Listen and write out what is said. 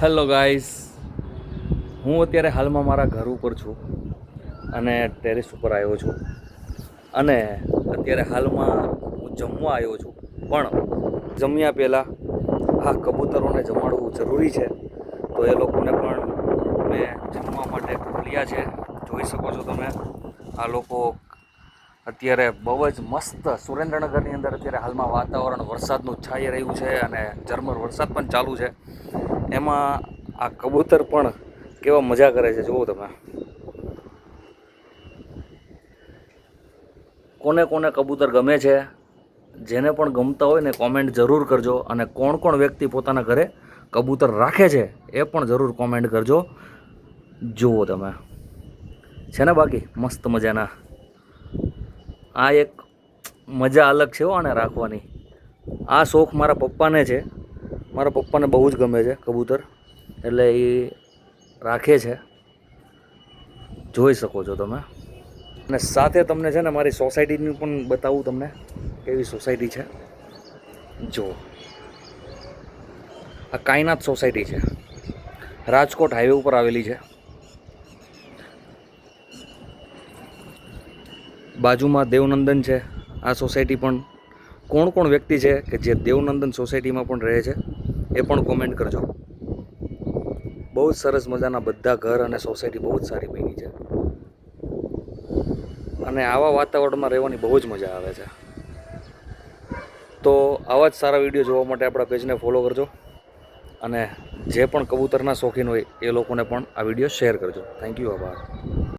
Hello guys, હું અત્યારે હાલમાં મારા ઘર ઉપર છું અને ટેરેસ ઉપર આવ્યો છું અને અત્યારે હાલમાં હું જમવા આવ્યો છું. પણ જમ્યા પહેલાં આ કબૂતરોને જમાડવું જરૂરી છે, તો એ લોકોને પણ મેં જમવા માટે ખોલ્યા છે. જોઈ શકો છો તમે, આ લોકો અત્યારે બહુ જ મસ્ત સુરેન્દ્રનગરની અંદર અત્યારે હાલમાં વાતાવરણ વરસાદનું છાઈ રહ્યું છે અને ઝરમર વરસાદ પણ ચાલુ છે. એમાં આ કબૂતર પણ કેવા મજા કરે છે જુઓ તમે. કોને કોને કબૂતર ગમે છે, જેને પણ ગમતા હોય ને કોમેન્ટ જરૂર કરજો. અને કોણ કોણ વ્યક્તિ પોતાના ઘરે કબૂતર રાખે છે એ પણ જરૂર કોમેન્ટ કરજો. જુઓ તમે, છે ને બાકી મસ્ત મજાના. આ એક મજા અલગ છે આને રાખવાની. આ શોખ મારા પપ્પાને છે. મારા પપ્પાને બહુ જ ગમે છે કબૂતર, એટલે એ રાખે છે, જોઈ શકો છો તમે. અને સાથે તમને છે ને મારી સોસાયટીની પણ બતાવું તમને, કેવી સોસાયટી છે. જો આ કાયનાથ સોસાયટી છે, રાજકોટ હાઈવે ઉપર આવેલી છે. બાજુમાં દેવનંદન છે. આ સોસાયટી પણ કોણ કોણ વ્યક્તિ છે કે જે દેવનંદન સોસાયટીમાં પણ રહે છે એ પણ કોમેન્ટ કરજો. બહુ જ સરસ મજાના બધા ઘર અને સોસાયટી બહુ જ સારી બની છે અને આવા વાતાવરણમાં રહેવાની બહુ જ મજા આવે છે. તો આવા જ સારા વિડીયો જોવા માટે આપણા પેજને ફોલો કરજો અને જે પણ કબૂતરના શોખીન હોય એ લોકોને પણ આ વિડીયો શેર કરજો. થેન્ક યુ, આભાર.